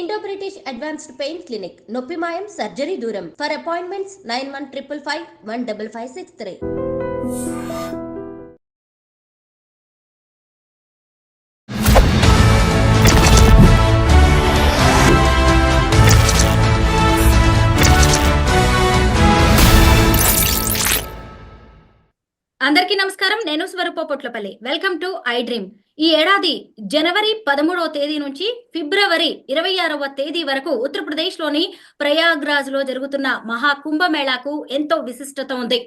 Indo British advanced pain clinic నొప్పి మాయం surgery దూరం. For appointments 9155515563. అందరికీ నమస్కారం. నేను Swaroopa Potlapalli. Welcome to I dream. ఈ ఏడాది జనవరి 13వ తేదీ నుంచి ఫిబ్రవరి 26వ తేదీ వరకు ఉత్తరప్రదేశ్ లోని ప్రయాగ్రాజ్ లో జరుగుతున్న మహా కుంభమేళాకు ఎంతో విశిష్టత ఉంది.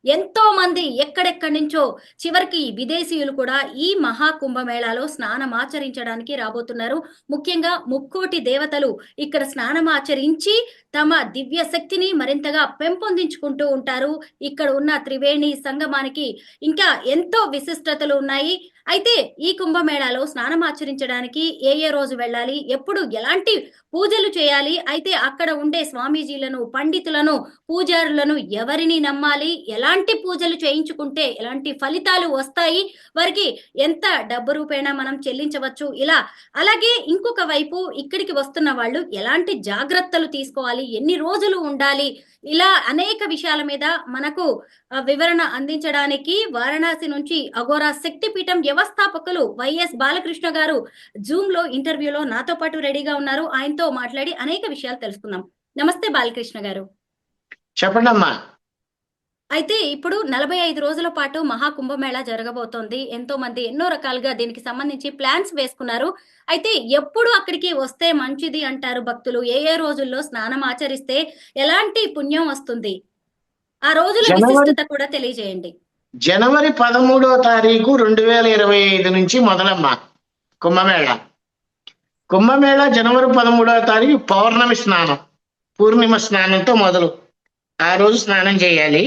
ఎంతో మంది ఎక్కడెక్కడి నుంచో, చివరికి విదేశీయులు కూడా ఈ మహా కుంభమేళాలో స్నానమాచరించడానికి రాబోతున్నారు. ముఖ్యంగా ముక్కోటి దేవతలు ఇక్కడ స్నానమాచరించి తమ దివ్య శక్తిని మరింతగా పెంపొందించుకుంటూ ఉంటారు. ఇక్కడ ఉన్న త్రివేణి సంగమానికి ఇంకా ఎంతో విశిష్టతలు ఉన్నాయి. అయితే ఈ కుంభమేళాలో స్నానమాచరించడానికి ఏ రోజు వెళ్ళాలి, ఎప్పుడు ఎలాంటి పూజలు చేయాలి, అయితే అక్కడ ఉండే స్వామీజీలను, పండితులను, పూజారులను ఎవరిని నమ్మాలి, ఎలాంటి పూజలు చేయించుకుంటే ఎలాంటి ఫలితాలు వస్తాయి, వారికి ఎంత డబ్బు రూపేణా మనం చెల్లించవచ్చు, ఇలా అలాగే ఇంకొక వైపు ఇక్కడికి వస్తున్న వాళ్ళు ఎలాంటి జాగ్రత్తలు తీసుకోవాలి, ఎన్ని రోజులు ఉండాలి, ఇలా అనేక విషయాల మీద మనకు వివరణ అందించడానికి వారణాసి నుంచి అఘోరా శక్తిపీఠం వ్యవస్థాపకులు వైఎస్ బాలకృష్ణ గారు జూమ్ లో ఇంటర్వ్యూలో నాతో పాటు రెడీగా ఉన్నారు. ఆయనతో మాట్లాడి అనేక విషయాలు తెలుసుకుందాం. నమస్తే బాలకృష్ణ గారు. చెప్పండి అమ్మా. అయితే ఇప్పుడు 45 రోజుల పాటు మహాకుంభమేళా జరగబోతోంది. ఎంతో మంది ఎన్నో రకాలుగా దీనికి సంబంధించి ప్లాన్స్ వేసుకున్నారు. అయితే ఎప్పుడు అక్కడికి వస్తే మంచిది అంటారు భక్తులు? ఏ రోజుల్లో స్నానం ఆచరిస్తే ఎలాంటి పుణ్యం వస్తుంది? ఆ రోజుల విశిష్టత కూడా తెలియజేయండి. జనవరి 13వ తారీఖు 2025 నుంచి మొదలమ్మా కుంభమేళా. కుంభమేళా జనవరి 13వ తారీఖు పౌర్ణమి స్నానం, పూర్ణిమ స్నానంతో మొదలు. ఆ రోజు స్నానం చేయాలి.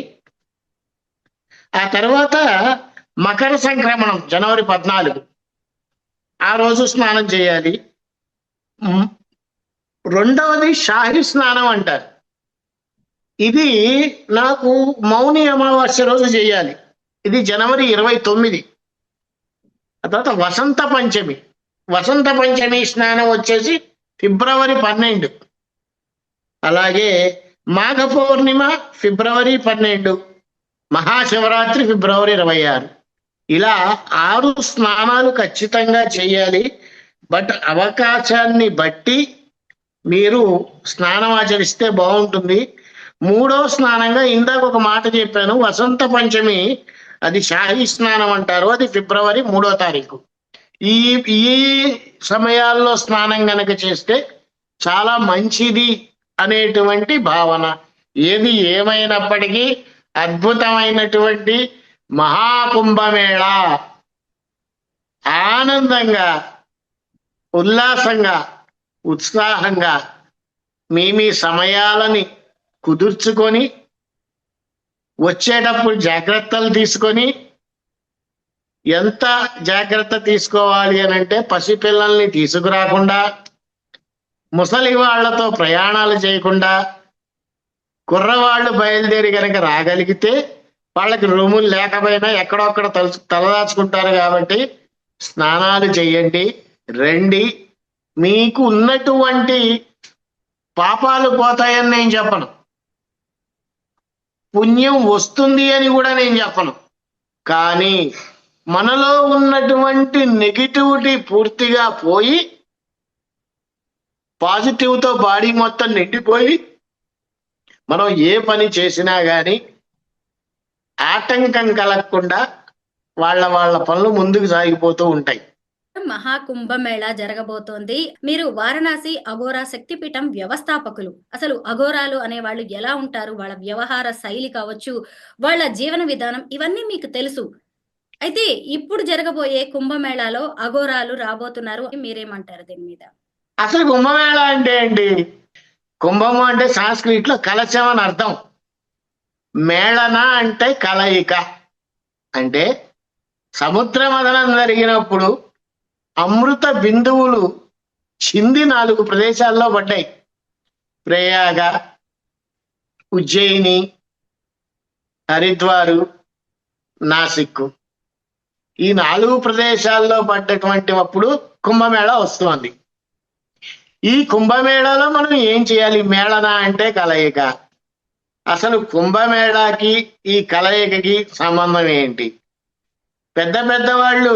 ఆ తర్వాత మకర సంక్రమణం జనవరి 14, ఆ రోజు స్నానం చేయాలి. రెండవది షాహి స్నానం అంటారు. ఇది నాకు మౌని అమావాస్య రోజు చేయాలి. ఇది జనవరి 29. ఆ తర్వాత వసంత పంచమి. వసంత పంచమి స్నానం వచ్చేసి ఫిబ్రవరి 12. అలాగే మాఘ పౌర్ణిమ ఫిబ్రవరి 12, మహాశివరాత్రి ఫిబ్రవరి 26. ఇలా 6 స్నానాలు ఖచ్చితంగా చేయాలి. బట్ అవకాశాన్ని బట్టి మీరు స్నానం ఆచరిస్తే బాగుంటుంది. 3వ స్నానంగా ఇందాక ఒక మాట చెప్పాను, వసంత పంచమి, అది షాహి స్నానం అంటారు. అది ఫిబ్రవరి 3వ తారీఖు. ఈ సమయాల్లో స్నానం గనక చేస్తే చాలా మంచిది అనేటువంటి భావన. ఏది ఏమైనప్పటికీ అద్భుతమైనటువంటి మహాకుంభమేళా ఆనందంగా, ఉల్లాసంగా, ఉత్సాహంగా మీ సమయాలని కుదుర్చుకొని వచ్చేటప్పుడు జాగ్రత్తలు తీసుకొని, ఎంత జాగ్రత్త తీసుకోవాలి అని అంటే పసిపిల్లల్ని తీసుకురాకుండా, ముసలి వాళ్లతో ప్రయాణాలు చేయకుండా, కుర్రవాళ్ళు బయలుదేరి కనుక రాగలిగితే వాళ్ళకి రూములు లేకపోయినా ఎక్కడొక్కడ తలదాచుకుంటారు. కాబట్టి స్నానాలు చేయండి, రండి. మీకు ఉన్నటువంటి పాపాలు పోతాయని నేను చెప్పను, పుణ్యం వస్తుంది అని కూడా నేను చెప్పను. కానీ మనలో ఉన్నటువంటి నెగిటివిటీ పూర్తిగా పోయి పాజిటివ్తో బాడీ మొత్తం నిండిపోయి మనం ఏ పని చేసినా కానీ ఆటంకం కలగకుండా వాళ్ళ పనులు ముందుకు సాగిపోతూ ఉంటాయి. మహాకుంభమేళా జరగబోతోంది. మీరు వారణాసి అఘోరా శక్తిపీఠం వ్యవస్థాపకులు. అసలు అఘోరాలు అనే వాళ్ళు ఎలా ఉంటారు, వాళ్ళ వ్యవహార శైలి కావచ్చు, వాళ్ళ జీవన విధానం, ఇవన్నీ మీకు తెలుసు. అయితే ఇప్పుడు జరగబోయే కుంభమేళాలో అఘోరాలు రాబోతున్నారు, మీరేమంటారు దీని మీద? అసలు కుంభమేళా అంటే ఏంటి? కుంభము అంటే సంస్కృతిలో కలశం అని అర్థం. మేళన అంటే కలయిక. అంటే సముద్ర మథనం జరిగినప్పుడు అమృత బిందువులు చింది 4 ప్రదేశాల్లో పడ్డాయి. ప్రయాగ, ఉజ్జయిని, హరిద్వారు, నాసిక్. ఈ 4 ప్రదేశాల్లో పడ్డటువంటి అప్పుడు కుంభమేళా వస్తుంది. ఈ కుంభమేళాలో మనం ఏం చేయాలి? మేళన అంటే కలయిక. అసలు కుంభమేళాకి ఈ కలయికకి సంబంధం ఏంటి? పెద్ద పెద్ద వాళ్ళు,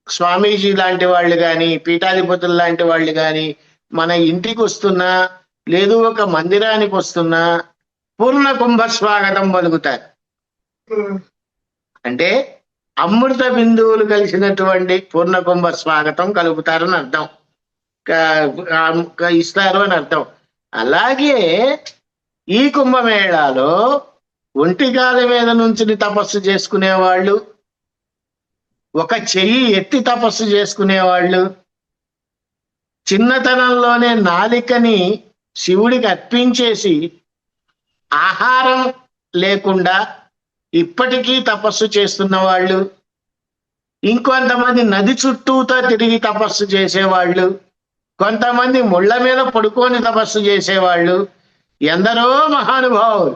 స్వామీజీ లాంటి వాళ్ళు కానీ, పీఠాధిపతులు లాంటి వాళ్ళు కానీ మన ఇంటికి వస్తున్నా, లేదు ఒక మందిరానికి వస్తున్నా పూర్ణ కుంభ స్వాగతం పలుకుతారు. అంటే అమృత బిందువులు కలిసినటువంటి పూర్ణ కుంభ స్వాగతం కలుపుతారని అర్థం, ఇస్తారు అని అర్థం. అలాగే ఈ కుంభమేళాలో ఒంటికాల మీద నుంచి తపస్సు చేసుకునేవాళ్ళు, ఒక చెయ్యి ఎత్తి తపస్సు చేసుకునేవాళ్ళు, చిన్నతనంలోనే నాలికని శివుడికి అర్పించేసి ఆహారం లేకుండా ఇప్పటికీ తపస్సు చేస్తున్న వాళ్ళు, ఇంకొంతమంది నది చుట్టూతో తిరిగి తపస్సు చేసేవాళ్ళు, కొంతమంది ముళ్ళ మీద పడుకొని తపస్సు చేసేవాళ్ళు, ఎందరో మహానుభావులు,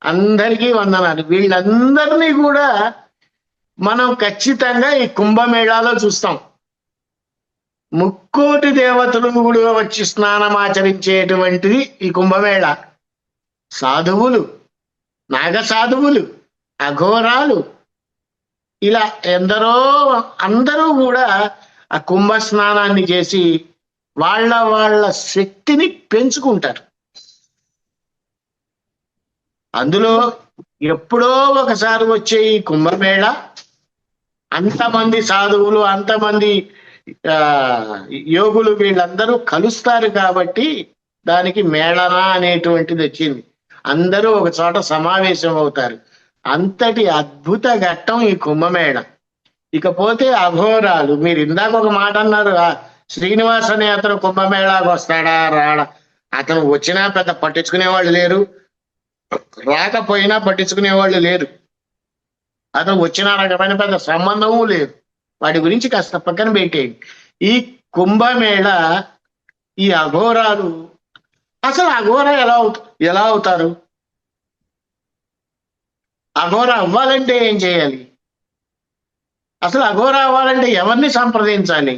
అందరికీ వందనాలు. వీళ్ళందరినీ కూడా మనం ఖచ్చితంగా ఈ కుంభమేళాలో చూస్తాం. ముక్కోటి దేవతలు కూడా వచ్చి స్నానం ఆచరించేటువంటిది ఈ కుంభమేళ. సాధువులు, నాగ సాధువులు, అఘోరాలు, ఇలా ఎందరో, అందరూ కూడా ఆ కుంభ స్నానాన్ని చేసి వాళ్ళ శక్తిని పెంచుకుంటారు. అందులో ఎప్పుడో ఒకసారి వచ్చే ఈ కుంభమేళ అంతమంది సాధువులు, అంతమంది యోగులు వీళ్ళందరూ కలుస్తారు కాబట్టి దానికి మేళన అనేటువంటిది వచ్చింది. అందరూ ఒక చోట సమావేశం అవుతారు. అంతటి అద్భుత ఘట్టం ఈ కుంభమేళ. ఇకపోతే అఘోరాలు, మీరు ఇందాక ఒక మాట అన్నారు, శ్రీనివాస్ అనే అతను కుంభమేళాకు వస్తాడా రాడా? అతను వచ్చినా పెద్ద పట్టించుకునే వాళ్ళు లేరు, రాకపోయినా పట్టించుకునే వాళ్ళు లేరు. అతను వచ్చిన రకమైన పెద్ద సంబంధము లేదు. వాటి గురించి కాస్త పక్కన పెట్టేయండి. ఈ కుంభమేళ, ఈ అఘోరాలు, అసలు అఘోర ఎలా అవుతారు? అఘోర అవ్వాలంటే ఏం చేయాలి? అసలు అఘోర అవ్వాలంటే ఎవరిని సంప్రదించాలి?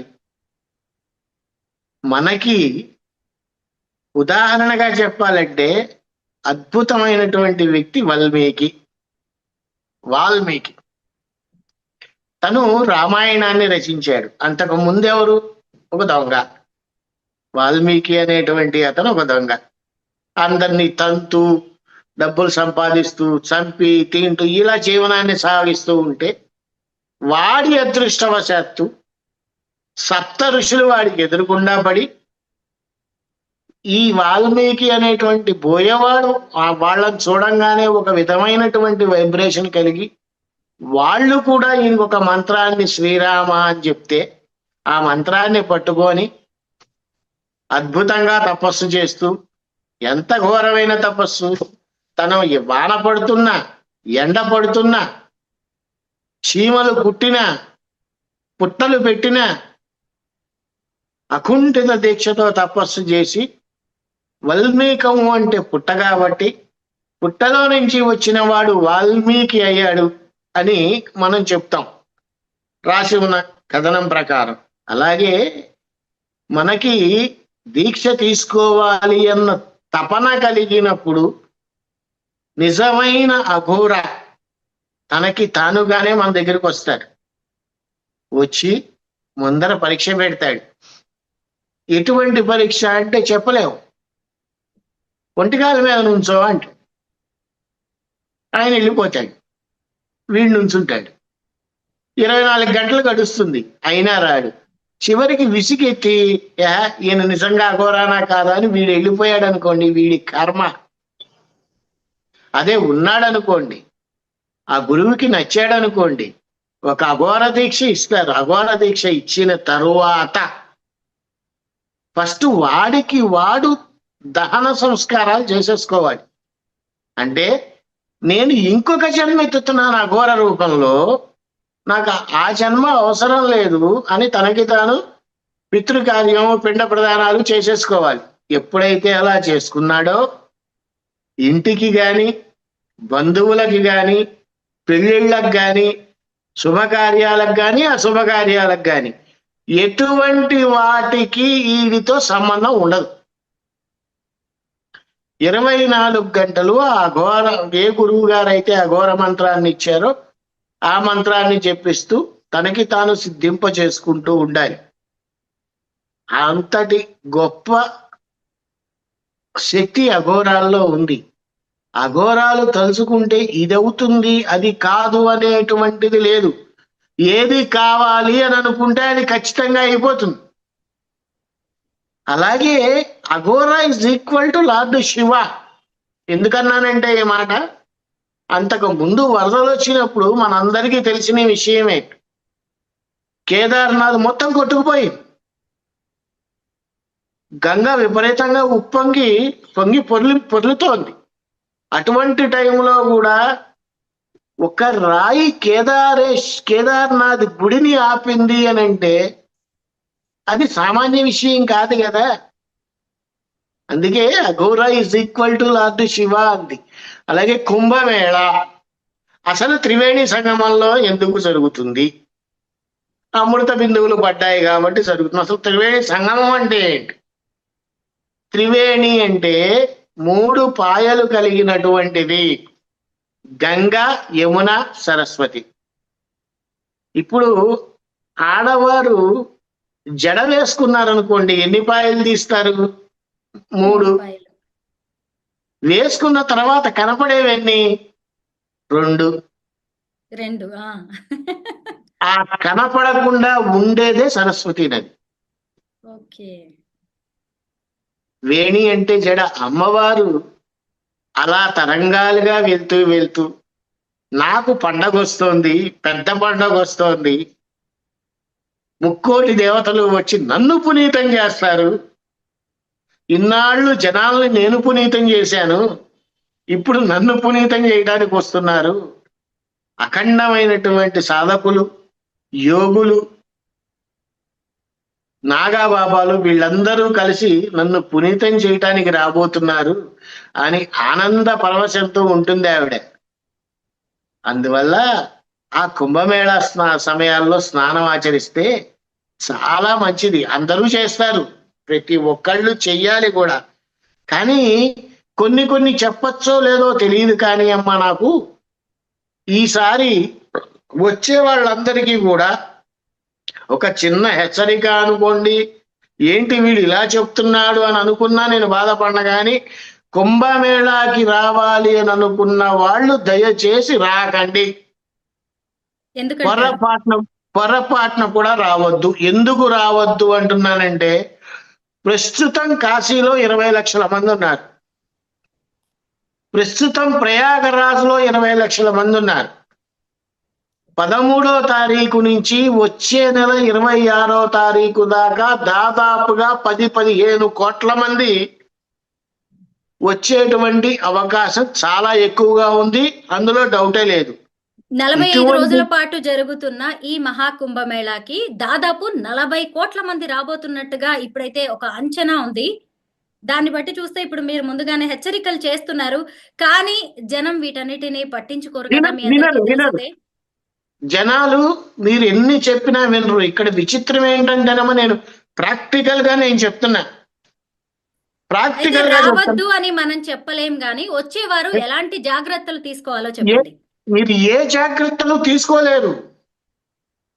మనకి ఉదాహరణగా చెప్పాలంటే అద్భుతమైనటువంటి వ్యక్తి వాల్మీకి. తను రామాయణాన్ని రచించాడు. అంతకు ముందెవరు? ఒక దొంగ. వాల్మీకి అనేటువంటి అతను ఒక దొంగ. అందరినీ తంతు, డబ్బులు సంపాదిస్తూ, చంపి, తింటూ ఇలా జీవనాన్ని సాగిస్తూ ఉంటే వాడి అదృష్టవశాత్తు సప్త ఋషులు వాడికి ఎదురుకుండా పడి, ఈ వాల్మీకి అనేటువంటి బోయవాడు వాళ్ళని చూడంగానే ఒక విధమైనటువంటి వైబ్రేషన్ కలిగి వాళ్ళు కూడా ఇంకొక మంత్రాన్ని శ్రీరామ అని చెప్తే ఆ మంత్రాన్ని పట్టుకొని అద్భుతంగా తపస్సు చేస్తూ, ఎంత ఘోరమైన తపస్సు! తను వాన పడుతున్నా, ఎండ పడుతున్నా, చీమలు పుట్టినా, పుట్టలు పెట్టినా అకుంఠిత దీక్షతో తపస్సు చేసి, వాల్మీకము అంటే పుట్ట కాబట్టి పుట్టలో నుంచి వచ్చిన వాడు వాల్మీకి అయ్యాడు అని మనం చెప్తాం రాసి ఉన్న కథనం ప్రకారం. అలాగే మనకి దీక్ష తీసుకోవాలి అన్న తపన కలిగినప్పుడు నిజమైన అఘోర తనకి తానుగానే మన దగ్గరికి వస్తాడు. వచ్చి ముందర పరీక్ష పెడతాడు. ఎటువంటి పరీక్ష అంటే చెప్పలేము. ఒంటికాల మీద నుంచో అంటాడు, ఆయన వెళ్ళిపోతాడు, వీడు నుంచుంటాడు. 24 గంటలు గడుస్తుంది, అయినా రాడు. చివరికి విసిగెత్తి ఈయన నిజంగా అఘోరానా కాదా అని వీడు వెళ్ళిపోయాడు అనుకోండి, వీడి కర్మ. అదే ఉన్నాడనుకోండి, ఆ గురువుకి నచ్చాడు అనుకోండి, ఒక అఘోర దీక్ష ఇస్తారు. అఘోర దీక్ష ఇచ్చిన తరువాత ఫస్ట్ వాడికి వాడు దహన సంస్కారాలు చేసేసుకోవాలి. అంటే నేను ఇంకొక జన్మ ఎత్తుతున్నాను అఘోర రూపంలో, నాకు ఆ జన్మ అవసరం లేదు అని తనకి తాను పితృకార్యం, పిండ ప్రదానాలు చేసేసుకోవాలి. ఎప్పుడైతే అలా చేసుకున్నాడో ఇంటికి కానీ, బంధువులకి కానీ, పెళ్ళిళ్ళకి కానీ, శుభకార్యాలకు కానీ, అశుభకార్యాలకు కానీ ఎటువంటి వాటికి వీడితో సంబంధం ఉండదు. 24 గంటలు ఆ ఘోర, ఏ గురువు గారు అయితే ఆ ఘోర మంత్రాన్ని ఇచ్చారో ఆ మంత్రాన్ని చెప్పిస్తూ తనకి తాను సిద్ధింప చేసుకుంటూ ఉండాలి. అంతటి గొప్ప శక్తి అఘోరాల్లో ఉంది. అఘోరాలు తలుచుకుంటే ఇదవుతుంది అది కాదు అనేటువంటిది లేదు. ఏది కావాలి అని అనుకుంటే అది ఖచ్చితంగా అయిపోతుంది. అలాగే Aghora is equal to lord Shiva. ఎందుకన్నానంటే ఈ మాట, అంతకు ముందు వరదలు వచ్చినప్పుడు మనందరికీ తెలిసిన విషయమే, కేదార్నాథ్ మొత్తం కొట్టుకుపోయింది. గంగ విపరీతంగా పొంగి పొర్లుతోంది. అటువంటి టైంలో కూడా ఒక రాయి కేదార్నాథ్ గుడిని ఆపింది అని అంటే అది సామాన్య విషయం కాదు కదా. అందుకే Aghora is equal to lord Shiva అంది. అలాగే కుంభమేళ అసలు త్రివేణి సంగమంలో ఎందుకు జరుగుతుంది? అమృత బిందువులు పడ్డాయి కాబట్టి జరుగుతుంది. అసలు త్రివేణి సంగమం అంటే ఏంటి? త్రివేణి అంటే 3 పాయలు కలిగినటువంటిది, గంగా, యమున, సరస్వతి. ఇప్పుడు ఆడవారు జడ వేసుకున్నారనుకోండి, ఎన్ని పాయలు తీస్తారు? 3. వేసుకున్న తర్వాత కనపడేవన్నీ 2. ఆ కనపడకుండా ఉండేదే సరస్వతి నది. వేణి అంటే జడ. అమ్మవారు అలా తరంగాలుగా వెళ్తూ నాకు పండగ వస్తోంది, పెద్ద పండగ వస్తోంది, 3 కోటి దేవతలు వచ్చి నన్ను పునీతం చేస్తారు, ఇన్నాళ్ళు జనాల్ని నేను పునీతం చేశాను, ఇప్పుడు నన్ను పునీతం చేయడానికి వస్తున్నారు అఖండమైనటువంటి సాధకులు, యోగులు, నాగాబాబాలు, వీళ్ళందరూ కలిసి నన్ను పునీతం చేయటానికి రాబోతున్నారు అని ఆనంద పరవశంతో ఉంటుంది ఆవిడ. అందువల్ల ఆ కుంభమేళ సమయాల్లో స్నానం ఆచరిస్తే చాలా మంచిది. అందరూ చేస్తారు, ప్రతి ఒక్కళ్ళు చెయ్యాలి కూడా. కానీ కొన్ని చెప్పచ్చో లేదో తెలియదు. కానీ అమ్మ, నాకు ఈసారి వచ్చే వాళ్ళందరికీ కూడా ఒక చిన్న హెచ్చరిక అనుకోండి. ఏంటి వీడు ఇలా చెప్తున్నాడు అని అనుకున్నా నేను బాధపడిన, కానీ కుంభమేళాకి రావాలి అని అనుకున్న వాళ్ళు దయచేసి రాకండి. పొరపాటున కూడా రావద్దు. ఎందుకు రావద్దు అంటున్నానంటే, ప్రస్తుతం కాశీలో 20 లక్షల మంది ఉన్నారు, ప్రస్తుతం ప్రయాగరాజ్లో 20 లక్షల మంది ఉన్నారు. 13వ తారీఖు నుంచి వచ్చే నెల 26వ తారీఖు దాకా దాదాపుగా 10-15 కోట్ల మంది వచ్చేటువంటి అవకాశం చాలా ఎక్కువగా ఉంది. అందులో డౌటే లేదు. 45 రోజుల పాటు జరుగుతున్న ఈ మహాకుంభమేళాకి దాదాపు 40 కోట్ల మంది రాబోతున్నట్టుగా ఇప్పుడైతే ఒక అంచనా ఉంది. దాన్ని బట్టి చూస్తే ఇప్పుడు మీరు ముందుగానే హెచ్చరికలు చేస్తున్నారు, కానీ జనం వీటన్నిటిని పట్టించుకోరు కదా. మీ అందరికీ తెలిసిందే. జనాలు మీరు ఎన్ని చెప్పినా వినరు. ఇక్కడ విచిత్రం ఏంటంటేనమ్మా, నేను ప్రాక్టికల్ గా చెప్తున్నా. ప్రాక్టికల్ గా రావద్దు అని మనం చెప్పలేం, గానీ వచ్చేవారు ఎలాంటి జాగ్రత్తలు తీసుకోవాలో చెప్పండి. మీరు ఏ జాగ్రత్తలు తీసుకోలేరు,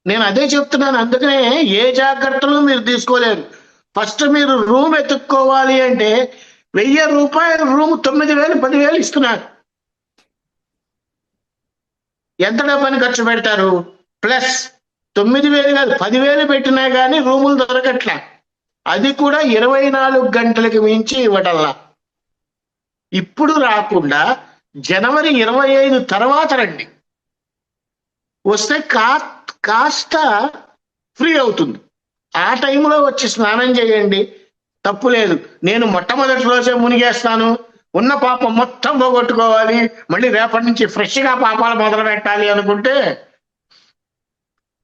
నేను అదే చెప్తున్నాను. అందుకనే ఏ జాగ్రత్తలు మీరు తీసుకోలేరు. ఫస్ట్ మీరు రూమ్ ఎత్తుక్కోవాలి అంటే 1000 రూపాయలు రూమ్ 9000, 10,000 ఇస్తున్నారు. ఎంత డబ్బని ఖర్చు పెడతారు? ప్లస్ 9,000 కాదు 10,000 పెట్టినా కానీ రూములు దొరకట్లా. అది కూడా 24 గంటలకు మించి ఇవ్వటల్లా. ఇప్పుడు రాకుండా జనవరి 25 తర్వాత రండి, వస్తే కాస్త ఫ్రీ అవుతుంది. ఆ టైంలో వచ్చి స్నానం చేయండి, తప్పు లేదు. నేను మొట్టమొదటి రోజే మునిగేస్తాను, ఉన్న పాపం మొత్తం పోగొట్టుకోవాలి, మళ్ళీ రేపటి నుంచి ఫ్రెష్గా పాపాలు మొదలు పెట్టాలి అనుకుంటే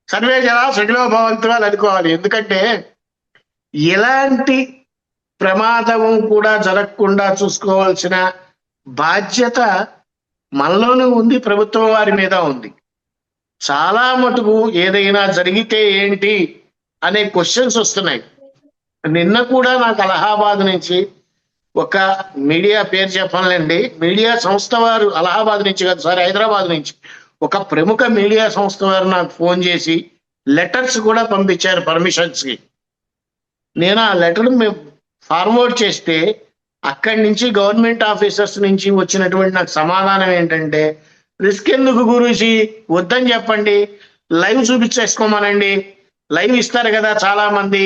సర్వే జన సుఖినో భవంతు అని అనుకోవాలి. ఎందుకంటే ఎలాంటి ప్రమాదము కూడా జరగకుండా చూసుకోవాల్సిన బాధ్యత మనలోనూ ఉంది, ప్రభుత్వం వారి మీద ఉంది. చాలా మటుకు ఏదైనా జరిగితే ఏంటి అనే క్వశ్చన్స్ వస్తున్నాయి. నిన్న కూడా నాకు అలహాబాద్ నుంచి ఒక మీడియా పేరు చెప్పాలండి, మీడియా సంస్థ వారు, అలహాబాద్ నుంచి కాదు సారీ హైదరాబాద్ నుంచి ఒక ప్రముఖ మీడియా సంస్థ వారు నాకు ఫోన్ చేసి లెటర్స్ కూడా పంపించారు పర్మిషన్స్ కి. నేను ఆ లెటర్ ఫార్వర్డ్ చేస్తే అక్కడి నుంచి గవర్నమెంట్ ఆఫీసర్స్ నుంచి వచ్చినటువంటి నాకు సమాధానం ఏంటంటే, రిస్క్ ఎందుకు గురూజీ, వద్దని చెప్పండి, లైవ్ చూపించేసుకోమనండి, లైవ్ ఇస్తారు కదా చాలా మంది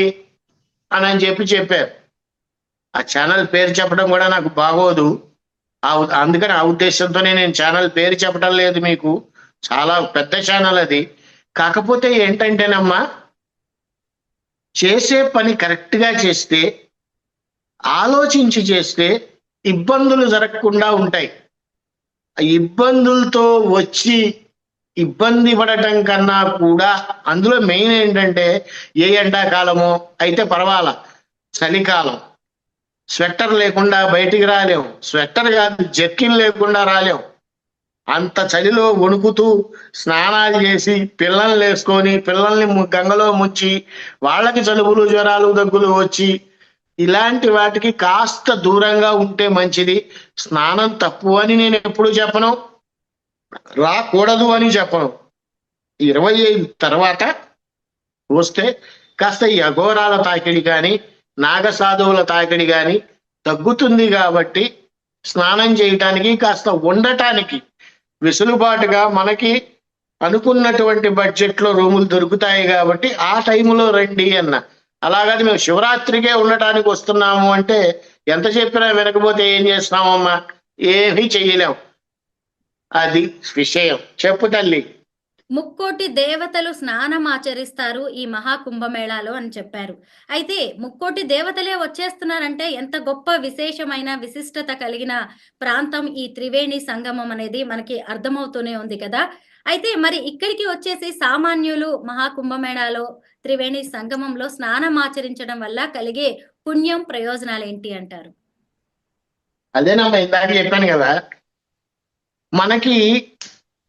అని చెప్పారు. ఆ ఛానల్ పేరు చెప్పడం కూడా నాకు బాగోదు, అందుకని ఆ ఉద్దేశంతోనే నేను ఛానల్ పేరు చెప్పడం లేదు మీకు. చాలా పెద్ద ఛానల్ అది. కాకపోతే ఏంటంటేనమ్మా, చేసే పని కరెక్ట్ గా చేస్తే, ఆలోచించి చేస్తే ఇబ్బందులు జరగకుండా ఉంటాయి. ఇబ్బందులతో వచ్చి ఇబ్బంది పడటం కన్నా కూడా అందులో మెయిన్ ఏంటంటే, ఏ ఎండాకాలమో అయితే పర్వాలా, చలికాలం స్వెట్టర్ లేకుండా బయటికి రాలేం, స్వెట్టర్ కాదు జర్కిన్ లేకుండా రాలేం. అంత చలిలో వణుకుతూ స్నానాలు చేసి పిల్లల్ని వేసుకొని పిల్లల్ని గంగలో ముంచి వాళ్ళకి జలుబులు జ్వరాలు దగ్గులు వచ్చి ఇలాంటి వాటికి కాస్త దూరంగా ఉంటే మంచిది. స్నానం తప్పు అని నేను ఎప్పుడు చెప్పను, రాకూడదు అని చెప్పను. 25 తర్వాత వస్తే కాస్త ఈ అఘోరాల తాకిడి కానీ నాగసాధువుల తాకిడి కానీ తగ్గుతుంది. కాబట్టి స్నానం చేయటానికి కాస్త ఉండటానికి వెసులుబాటుగా మనకి అనుకున్నటువంటి బడ్జెట్ లో రూములు దొరుకుతాయి కాబట్టి ఆ టైంలో రండి అన్న. అలాగని మేము శివరాత్రికే ఉండటానికి వస్తున్నాము అంటే ఎంత చెప్పినా వినకపోతే ఏం చేస్తామమ్మా, ఏమీ చెయ్యలేం. అది విషయం. చెప్పు తల్లి. ముక్కోటి దేవతలు స్నానం ఆచరిస్తారు ఈ మహాకుంభమేళాలో అని చెప్పారు. అయితే ముక్కోటి దేవతలే వచ్చేస్తున్నారంటే ఎంత గొప్ప విశేషమైన విశిష్టత కలిగిన ప్రాంతం ఈ త్రివేణి సంగమం అనేది మనకి అర్థమవుతూనే ఉంది కదా. అయితే మరి ఇక్కడికి వచ్చేసి సామాన్యులు మహాకుంభమేళాలో త్రివేణి సంగమంలో స్నానం ఆచరించడం వల్ల కలిగే పుణ్యం ప్రయోజనాలు ఏంటి అంటారు? అదేనమ్మా ఇందాక చెప్పాను కదా, మనకి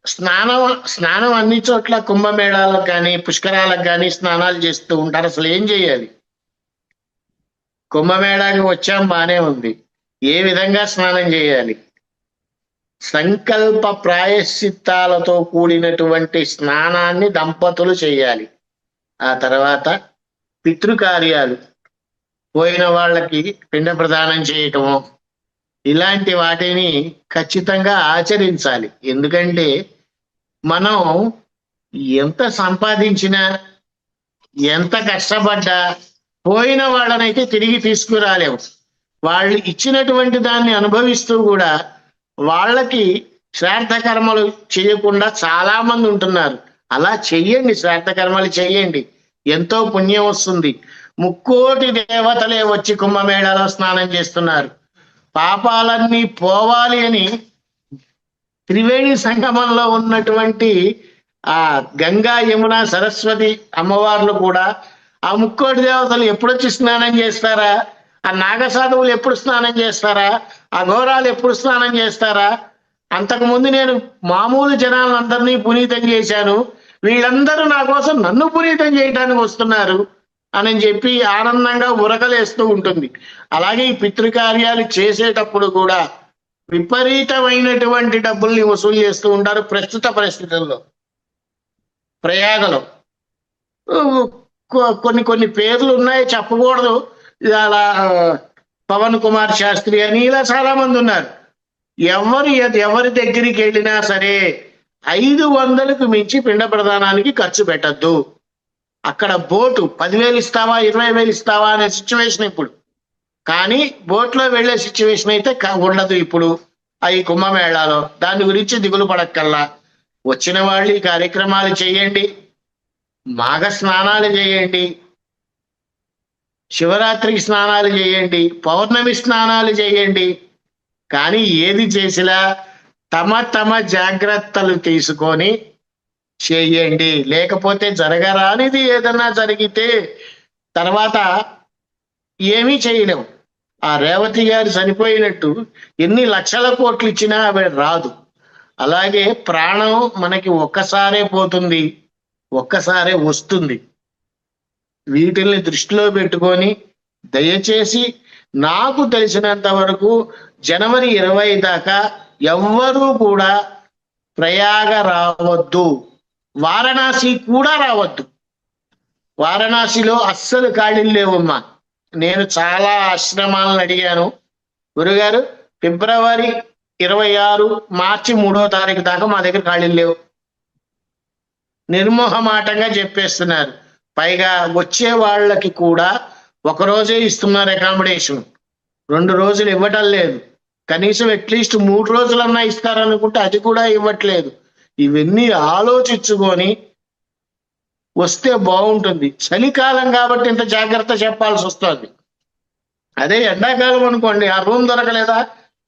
స్నానం అన్ని చోట్ల కుంభమేళాలకు కానీ పుష్కరాలకు కానీ స్నానాలు చేస్తూ ఉంటారు. అసలు ఏం చేయాలి? కుంభమేళాకి వచ్చాం బానే ఉంది, ఏ విధంగా స్నానం చేయాలి? సంకల్ప ప్రాయశ్చిత్తాలతో కూడినటువంటి స్నానాన్ని దంపతులు చేయాలి. ఆ తర్వాత పితృకార్యాలు, పోయిన వాళ్ళకి పిండ ప్రదానం చేయటము, ఇలాంటి వాటిని ఖచ్చితంగా ఆచరించాలి. ఎందుకంటే మనం ఎంత సంపాదించినా ఎంత కష్టపడ్డా పోయిన వాళ్ళనైతే తిరిగి తీసుకురాలేము. వాళ్ళు ఇచ్చినటువంటి దాన్ని అనుభవిస్తూ కూడా వాళ్ళకి శ్రాద్ధ కర్మలు చేయకుండా చాలా మంది ఉంటున్నారు. అలా చెయ్యండి, శ్రాద్ధ కర్మలు చెయ్యండి, ఎంతో పుణ్యం వస్తుంది. ముక్కోటి దేవతలే వచ్చి కుంభమేళాలో స్నానం చేస్తున్నారు. పాపాలన్నీ పోవాలి అని త్రివేణి సంగమంలో ఉన్నటువంటి ఆ గంగా యమున సరస్వతి అమ్మవార్లు కూడా ఆ ముక్కోటి దేవతలు ఎప్పుడొచ్చి స్నానం చేస్తారా, ఆ నాగసాధువులు ఎప్పుడు స్నానం చేస్తారా, ఆ ఘోరాలు ఎప్పుడు స్నానం చేస్తారా? అంతకుముందు నేను మామూలు జనాలందరినీ పునీతం చేశాను, వీళ్ళందరూ నా కోసం నన్ను పునీతం చేయడానికి వస్తున్నారు అని చెప్పి ఆనందంగా ఉరకలేస్తూ ఉంటుంది. అలాగే ఈ పితృకార్యాలు చేసేటప్పుడు కూడా విపరీతమైనటువంటి డబ్బుల్ని వసూలు చేస్తూ ఉంటారు. ప్రస్తుత పరిస్థితుల్లో ప్రయాగలో కొన్ని పేర్లు ఉన్నాయి, చెప్పకూడదు. ఇలా పవన్ కుమార్ శాస్త్రి అని ఇలా చాలా మంది ఉన్నారు. ఎవరి దగ్గరికి వెళ్ళినా సరే 500కు మించి పిండ ప్రదానానికి ఖర్చు పెట్టద్దు. అక్కడ బోటు 10,000 ఇస్తావా 20,000 ఇస్తావా అనే సిచ్యువేషన్ ఇప్పుడు. కానీ బోట్లో వెళ్లే సిచ్యువేషన్ అయితే ఉండదు ఇప్పుడు ఈ కుంభమేళాలో. దాని గురించి దిగులు పడక్కల్లా. వచ్చిన వాళ్ళు ఈ కార్యక్రమాలు చేయండి, మాఘ స్నానాలు చేయండి, శివరాత్రికి స్నానాలు చేయండి, పౌర్ణమి స్నానాలు చేయండి. కానీ ఏది చేసినా తమ జాగ్రత్తలు తీసుకొని చేయండి. లేకపోతే జరగరానిది ఏదన్నా జరిగితే తర్వాత ఏమీ చేయలేము. ఆ రేవతి గారు చనిపోయినట్టు ఎన్ని లక్షల కోట్లు ఇచ్చినా అవి రాదు. అలాగే ప్రాణం మనకి ఒక్కసారే పోతుంది, ఒక్కసారే వస్తుంది. వీటిల్ని దృష్టిలో పెట్టుకొని దయచేసి నాకు తెలిసినంత వరకు జనవరి 20 దాకా ఎవ్వరూ కూడా ప్రయాగ రావద్దు, వారణాసి కూడా రావద్దు. వారణాసిలో అస్సలు ఖాళీలు లేవమ్మా. నేను చాలా ఆశ్రమాలను అడిగాను, గురుగారు ఫిబ్రవరి 26 మార్చి 3వ తారీఖు దాకా మా దగ్గర ఖాళీలు లేవు, నిర్మోహమాటంగా చెప్పేస్తున్నారు. పైగా వచ్చే వాళ్ళకి కూడా ఒకరోజే ఇస్తున్నారు అకామిడేషన్, 2 రోజులు ఇవ్వటం లేదు. కనీసం అట్లీస్ట్ 3 రోజులన్నా ఇస్తారనుకుంటే అది కూడా ఇవ్వట్లేదు. ఇవన్నీ ఆలోచించుకొని వస్తే బాగుంటుంది. చలికాలం కాబట్టి ఇంత జాగ్రత్త చెప్పాల్సి వస్తుంది. అదే ఎండాకాలం అనుకోండి, ఆ రూమ్ దొరకలేదా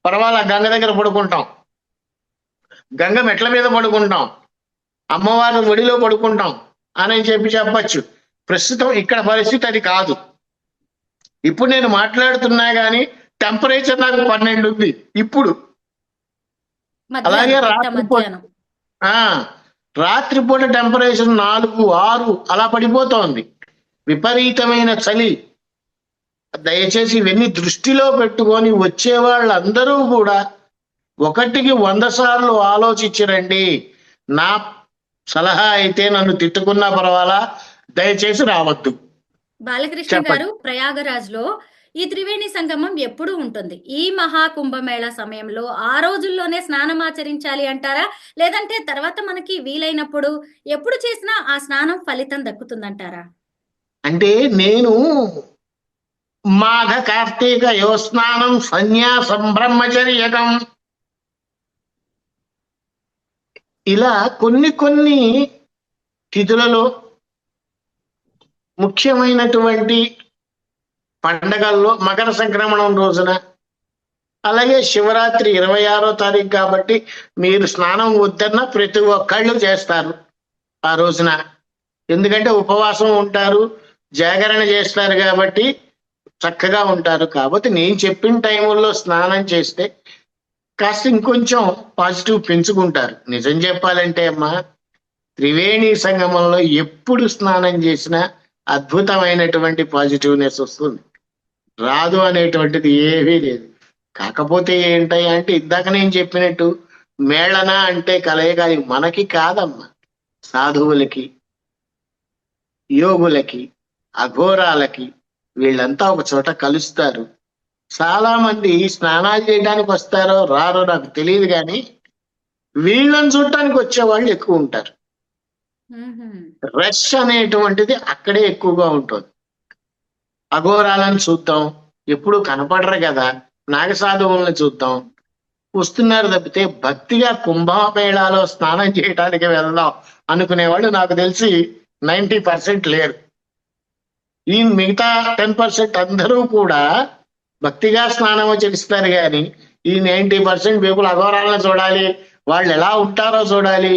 పర్వాలా, గంగ దగ్గర పడుకుంటాం, గంగ మెట్ల మీద పడుకుంటాం, అమ్మవారి ఒడిలో పడుకుంటాం అని చెప్పచ్చు. ప్రస్తుతం ఇక్కడ పరిస్థితి అది కాదు. ఇప్పుడు నేను మాట్లాడుతున్నా గానీ టెంపరేచర్ నాకు 12 ఉంది ఇప్పుడు. అలాగే రాత్రిపూట టెంపరేచర్ 4, 6 అలా పడిపోతోంది. విపరీతమైన చలి. దయచేసి ఇవన్నీ దృష్టిలో పెట్టుకొని వచ్చే వాళ్ళందరూ కూడా 1కి 100 సార్లు ఆలోచించరండి. నా సలహా అయితే, నన్ను తిట్టుకున్నా పర్వాలా, దయచేసి రావద్దు. బాలకృష్ణ గారు, ప్రయాగరాజ్ లో ఈ త్రివేణి సంగమం ఎప్పుడు ఉంటుంది? ఈ మహాకుంభమేళ సమయంలో ఆ రోజుల్లోనే స్నానం ఆచరించాలి అంటారా, లేదంటే తర్వాత మనకి వీలైనప్పుడు ఎప్పుడు చేసినా ఆ స్నానం ఫలితం దక్కుతుందంటారా? అంటే నేను మాఘ కార్తీక యోస్నానం సన్యాసం బ్రహ్మచర్యకం ఇలా కొన్ని తిథులలో ముఖ్యమైనటువంటి పండగల్లో, మకర సంక్రమణం రోజున, అలాగే శివరాత్రి 26వ తారీఖు కాబట్టి మీరు స్నానం వద్దన్న ప్రతి ఒక్కళ్ళు చేస్తారు ఆ రోజున. ఎందుకంటే ఉపవాసం ఉంటారు, జాగరణ చేస్తారు కాబట్టి చక్కగా ఉంటారు. కాబట్టి నేను చెప్పిన టైముల్లో స్నానం చేస్తే కాస్త ఇంకొంచెం పాజిటివ్ పెంచుకుంటారు. నిజం చెప్పాలంటే అమ్మా, త్రివేణి సంగమంలో ఎప్పుడు స్నానం చేసినా అద్భుతమైనటువంటి పాజిటివ్నెస్ వస్తుంది. రాదు అనేటువంటిది ఏమీ లేదు. కాకపోతే ఏంటయ్యా అంటే, ఇందాక నేను చెప్పినట్టు మేళన అంటే కలయిక, మనకి కాదమ్మా, సాధువులకి, యోగులకి, అఘోరాలకి, వీళ్ళంతా ఒక చోట కలుస్తారు. చాలా మంది స్నానాలు చేయడానికి వస్తారో రారో నాకు తెలియదు, కానీ వీళ్ళని చూడటానికి వచ్చేవాళ్ళు ఎక్కువ ఉంటారు. రష్ అనేటువంటిది అక్కడే ఎక్కువగా ఉంటుంది. అఘోరాలను చూద్దాం, ఎప్పుడు కనపడరు కదా, నాగసాధువులను చూద్దాం, వస్తున్నారు తప్పితే భక్తిగా కుంభమేళాలో స్నానం చేయడానికి వెళ్దాం అనుకునేవాళ్ళు నాకు తెలిసి 90% లేరు. ఈ మిగతా 10% అందరూ కూడా భక్తిగా స్నానం చేస్తారు, కానీ ఈ 90% పీపుల్ అఘోరాలను చూడాలి, వాళ్ళు ఎలా ఉంటారో చూడాలి,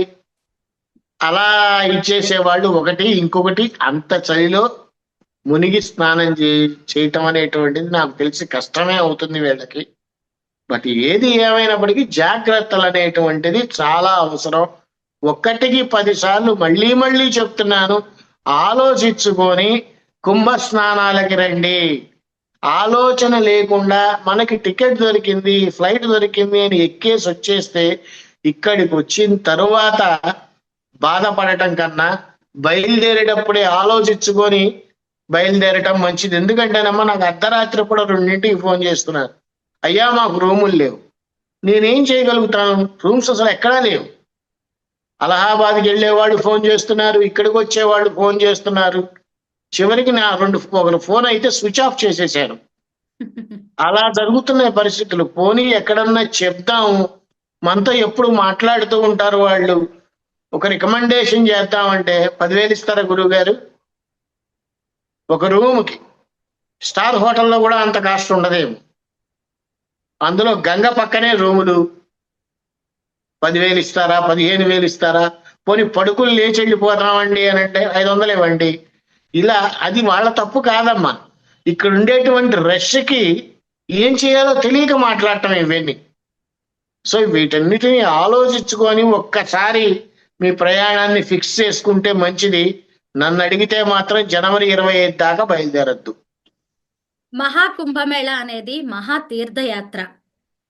అలా ఇచ్చేసేవాళ్ళు. ఒకటి, ఇంకొకటి అంత చలిలో మునిగి స్నానం చేయటం అనేటువంటిది నాకు తెలిసి కష్టమే అవుతుంది వీళ్ళకి. బట్ ఏది ఏమైనప్పటికీ జాగ్రత్తలు అనేటువంటిది చాలా అవసరం. 1కి 10 సార్లు మళ్ళీ చెప్తున్నాను, ఆలోచించుకొని కుంభ స్నానాలకి రండి. ఆలోచన లేకుండా మనకి టికెట్ దొరికింది, ఫ్లైట్ దొరికింది అని ఎక్కేసి వచ్చేస్తే ఇక్కడికి వచ్చిన తరువాత బాధపడటం కన్నా బయలుదేరేటప్పుడే ఆలోచించుకొని బయలుదేరటం మంచిది. ఎందుకంటేనమ్మా, నాకు అర్ధరాత్రి కూడా 2ంటికి ఫోన్ చేస్తున్నారు, అయ్యా మాకు రూములు లేవు. నేనేం చేయగలుగుతాను? రూమ్స్ అసలు ఎక్కడా లేవు. అలహాబాద్కి వెళ్ళేవాళ్ళు ఫోన్ చేస్తున్నారు, ఇక్కడికి వచ్చేవాళ్ళు ఫోన్ చేస్తున్నారు. చివరికి నా ఒక ఫోన్ అయితే స్విచ్ ఆఫ్ చేసేసాను. అలా జరుగుతున్నాయి పరిస్థితులు. పోనీ ఎక్కడన్నా చెప్దాము, మనతో ఎప్పుడు మాట్లాడుతూ ఉంటారు వాళ్ళు. ఒక రికమెండేషన్ చేద్దామంటే 10,000 ఇస్తారా గురువు గారు? ఒక రూమ్కి స్టార్ హోటల్లో కూడా అంత కాస్ట్ ఉండదేమో. అందులో గంగ పక్కనే రూములు 10,000 ఇస్తారా, 15,000 ఇస్తారా? పోనీ పడుకులు లేచి వెళ్ళిపోతామండి అని అంటే 500 ఇవ్వండి. ఇలా అది వాళ్ళ తప్పు కాదమ్మా. ఇక్కడ ఉండేటువంటి రష్కి ఏం చేయాలో తెలియక మాట్లాడటం ఇవన్నీ. సో వీటన్నిటిని ఆలోచించుకొని ఒక్కసారి మీ ప్రయాణాన్ని ఫిక్స్ చేసుకుంటే మంచిది. నన్ను అడిగితే మాత్రం జనవరి 25 దాకా బయలుదేరద్దు. మహాకుంభమేళ అనేది మహా తీర్థయాత్ర.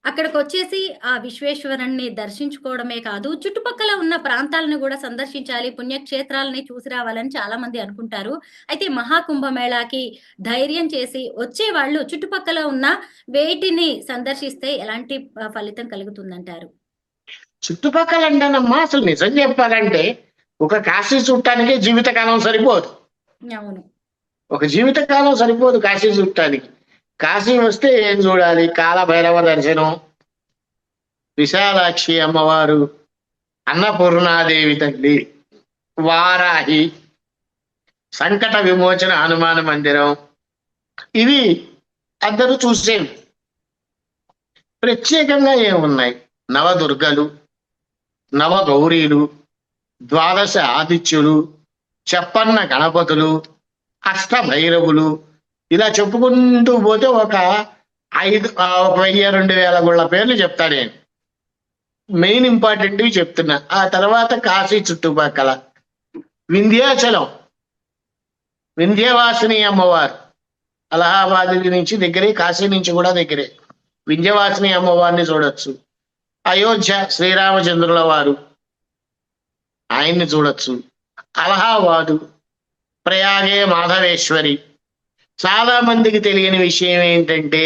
అక్కడికి వచ్చేసి ఆ విశ్వేశ్వరుణ్ణి దర్శించుకోవడమే కాదు, చుట్టుపక్కల ఉన్న ప్రాంతాలను కూడా సందర్శించాలి, పుణ్యక్షేత్రాలని చూసి రావాలని చాలా మంది అనుకుంటారు. అయితే మహాకుంభమేళాకి ధైర్యం చేసి వచ్చే వాళ్ళు చుట్టుపక్కల ఉన్న వేటిని సందర్శిస్తే ఎలాంటి ఫలితం కలుగుతుందంటారు? చుట్టుపక్కల అంటేనమ్మా అసలు నిజం చెప్పాలంటే ఒక కాశీ చుట్టానికే జీవితకాలం సరిపోదు. అవును. ఒక జీవితకాలం సరిపోదు కాశీ చుట్టానికి. కాశీ వస్తే ఏం చూడాలి? కాలభైరవ దర్శనం, విశాలాక్షి అమ్మవారు, అన్నపూర్ణాదేవి తల్లి, వారాహి, సంకట విమోచన హనుమాన్ మందిరం, ఇవి అందరూ చూసేవి. ప్రత్యేకంగా ఏమున్నాయి? నవదుర్గలు, నవగౌరీలు, ద్వాదశ ఆదిత్యులు, చెప్పన్న గణపతులు, అష్టభైరవులు, ఇలా చెప్పుకుంటూ పోతే ఒక 1000-2000 గుళ్ళ పేర్లు చెప్తా నేను. మెయిన్ ఇంపార్టెంట్వి చెప్తున్నా. ఆ తర్వాత కాశీ చుట్టుపక్కల వింధ్యాచలం, వింధ్యవాసిని అమ్మవారు అలహాబాద్ నుంచి దగ్గరే, కాశీ నుంచి కూడా దగ్గరే. వింధ్యవాసిని అమ్మవారిని చూడొచ్చు. అయోధ్య శ్రీరామచంద్రుల వారు, ఆయన్ని చూడొచ్చు. అలహాబాదు, ప్రయాగే మాధవేశ్వరి. చాలా మందికి తెలియని విషయం ఏంటంటే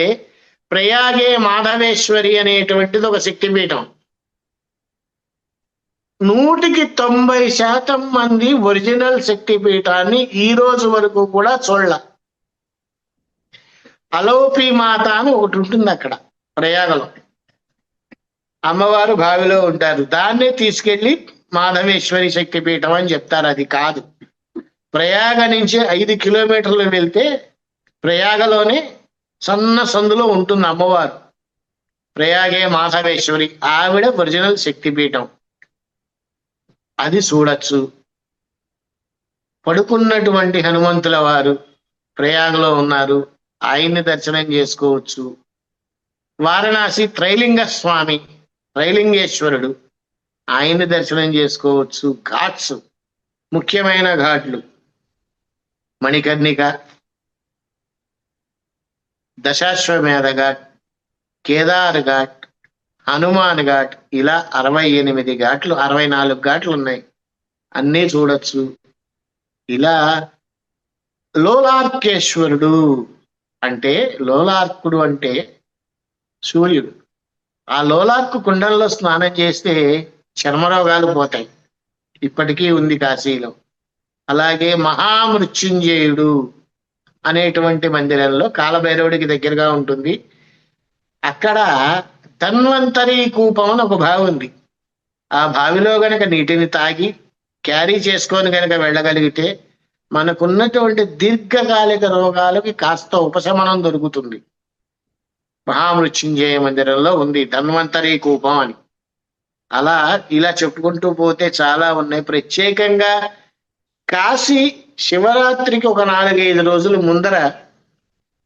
ప్రయాగే మాధవేశ్వరి అనేటువంటిది ఒక శక్తిపీఠం. 100% మంది ఒరిజినల్ శక్తిపీఠాన్ని ఈ రోజు వరకు కూడా చూడాల. అలౌపి మాత అని ఒకటి ఉంటుంది అక్కడ ప్రయాగలో. అమ్మవారు బావిలో ఉంటారు. దాన్నే తీసుకెళ్లి మాధవేశ్వరి శక్తిపీఠం అని చెప్తారు. అది కాదు. ప్రయాగ నుంచి 5 కిలోమీటర్లు వెళ్తే ప్రయాగలోనే సన్న సందులో ఉంటుంది అమ్మవారు. ప్రయాగే మాధవేశ్వరి, ఆవిడ ఒరిజినల్ శక్తిపీఠం. అది చూడొచ్చు. పడుకున్నటువంటి హనుమంతుల వారు ప్రయాగలో ఉన్నారు, ఆయన్ని దర్శనం చేసుకోవచ్చు. వారణాసి త్రైలింగ స్వామి, త్రైలింగేశ్వరుడు, ఆయన్ని దర్శనం చేసుకోవచ్చు. ఘాట్స్, ముఖ్యమైన ఘాట్లు మణికర్ణిక, దశాశ్వమేధ ఘాట్, కేదార్ ఘాట్, హనుమాన్ ఘాట్, ఇలా 68 ఘాట్లు, 64 ఘాట్లు ఉన్నాయి. అన్నీ చూడొచ్చు. ఇలా లోలార్కేశ్వరుడు అంటే, లోలార్కుడు అంటే సూర్యుడు. ఆ లోలార్కు కుండంలో స్నానం చేస్తే చర్మరోగాలు పోతాయి. ఇప్పటికీ ఉంది కాశీలో. అలాగే మహామృత్యుంజయుడు అనేటువంటి మందిరంలో కాలభైరవుడికి దగ్గరగా ఉంటుంది. అక్కడ ధన్వంతరి కూపం అని ఒక బావి ఉంది. ఆ బావిలో గనక నీటిని తాగి క్యారీ చేసుకొని గనక వెళ్ళగలిగితే మనకున్నటువంటి దీర్ఘకాలిక రోగాలకి కాస్త ఉపశమనం దొరుకుతుంది. మహామృత్యుంజయ మందిరంలో ఉంది ధన్వంతరి కూపం అని. అలా ఇలా చెప్పుకుంటూ పోతే చాలా ఉన్నాయి. ప్రత్యేకంగా కాశీ శివరాత్రికి ఒక 4-5 రోజుల ముందర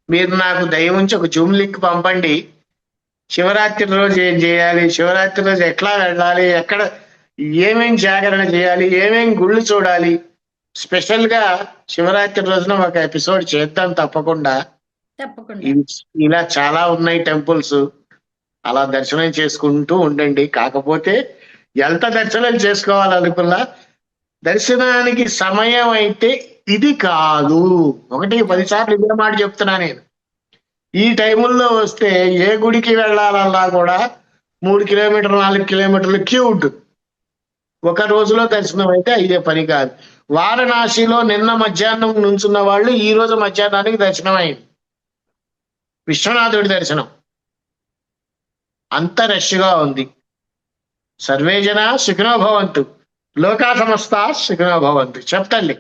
మీరు నాకు దయ ఉంచి ఒక జూమ్ లింక్ పంపండి. శివరాత్రి రోజు ఏం చేయాలి, శివరాత్రి రోజు ఎట్లా వెళ్ళాలి, ఎక్కడ ఏమేం జాగరణ చేయాలి, ఏమేం గుళ్ళు చూడాలి, స్పెషల్ గా శివరాత్రి రోజున ఒక ఎపిసోడ్ చేద్దాం తప్పకుండా. ఇలా చాలా ఉన్నాయి టెంపుల్స్. అలా దర్శనం చేసుకుంటూ ఉండండి. కాకపోతే ఎంత దర్శనం చేసుకోవాలనుకున్నా దర్శనానికి సమయం అయితే ఇది కాదు. 1-10 సార్లు ఇదే మాట చెప్తున్నా నేను. ఈ టైముల్లో వస్తే ఏ గుడికి వెళ్ళాలన్నా కూడా 3 కిలోమీటర్లు 4 కిలోమీటర్లు క్యూ ఉంటుంది. ఒక రోజులో దర్శనం అయితే అయ్యే పని కాదు. వారణాసిలో నిన్న మధ్యాహ్నం నుంచున్న వాళ్ళు ఈ రోజు మధ్యాహ్నానికి దర్శనం అయింది. విశ్వనాథుడి దర్శనం. అంత రష్గా ఉంది. సర్వే జనా సుఖినో భవంతు, లోకా సమస్త సుఖినో భవంతు. చెప్తండి.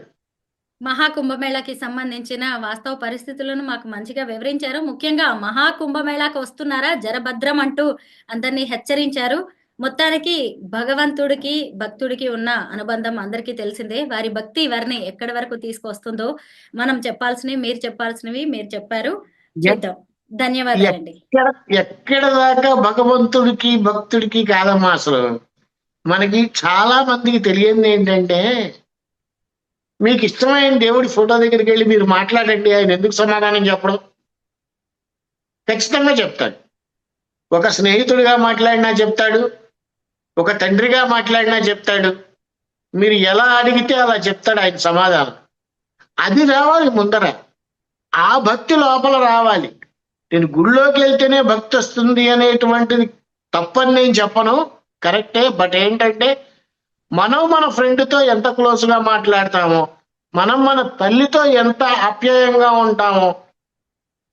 మహాకుంభమేళాకి సంబంధించిన వాస్తవ పరిస్థితులను మాకు మంచిగా వివరించారు. ముఖ్యంగా మహాకుంభమేళాకి వస్తున్నారా, జరభద్రం అంటూ అందరినీ హెచ్చరించారు. మొత్తానికి భగవంతుడికి భక్తుడికి ఉన్న అనుబంధం అందరికీ తెలిసిందే. వారి భక్తి వారిని ఎక్కడి వరకు తీసుకొస్తుందో మనం చెప్పాల్సినవి మీరు చెప్పాల్సినవి మీరు చెప్పారు. చూద్దాం. ధన్యవాదాలండి. ఎక్కడ దాకా భగవంతుడికి భక్తుడికి కాదమ్మా. అసలు మనకి చాలా మందికి తెలియంది ఏంటంటే మీకు ఇష్టమైన దేవుడి ఫోటో దగ్గరికి వెళ్ళి మీరు మాట్లాడండి, ఆయన ఎందుకు సమాధానం చెప్పడం? ఖచ్చితంగా చెప్తాడు. ఒక స్నేహితుడిగా మాట్లాడినా చెప్తాడు, ఒక తండ్రిగా మాట్లాడినా చెప్తాడు. మీరు ఎలా అడిగితే అలా చెప్తాడు ఆయన సమాధానం. అది రావాలి ముందర, ఆ భక్తి లోపల రావాలి. నేను గుళ్ళోకి వెళ్తేనే భక్తి వస్తుంది అనేటువంటిది తప్పని నేను చెప్పను, కరెక్టే. బట్ ఏంటంటే మనం మన ఫ్రెండ్తో ఎంత క్లోజ్గా మాట్లాడతామో, మనం మన తల్లితో ఎంత ఆప్యాయంగా ఉంటామో,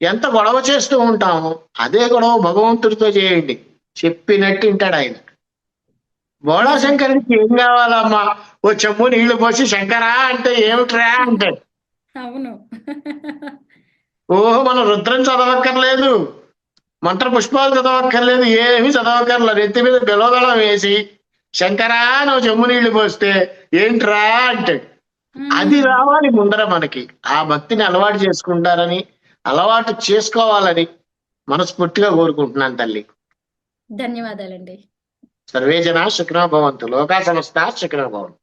ఎంత గొడవ చేస్తూ ఉంటామో, అదే గొడవ భగవంతుడితో చేయండి, చెప్పినట్టు వింటాడు ఆయన. బోళా శంకరుడికి ఏం కావాలమ్మా? ఓ చెమ్ము నీళ్లు పోసి శంకరా అంటే ఏమిట్రా అంటాడు. అవును. ఓహో, మనం రుద్రం చదవక్కర్లేదు, మంత్ర పుష్పాలు చదవక్కర్లేదు, ఏమి చదవక్కర్లేదు. నెత్తి మీద బెలోదళం వేసి శంకరా నువ్వు చెమ్ము నీళ్లు పోస్తే ఏంట్రా అంటాడు. అది రావాలి ముందర మనకి. ఆ భక్తిని అలవాటు చేసుకుంటారని, అలవాటు చేసుకోవాలని మనస్ఫూర్తిగా కోరుకుంటున్నాను తల్లి. ధన్యవాదాలండి. సర్వే జనా సుఖినో భవంతు, లోకా సమస్తా సుఖినో భవంతు.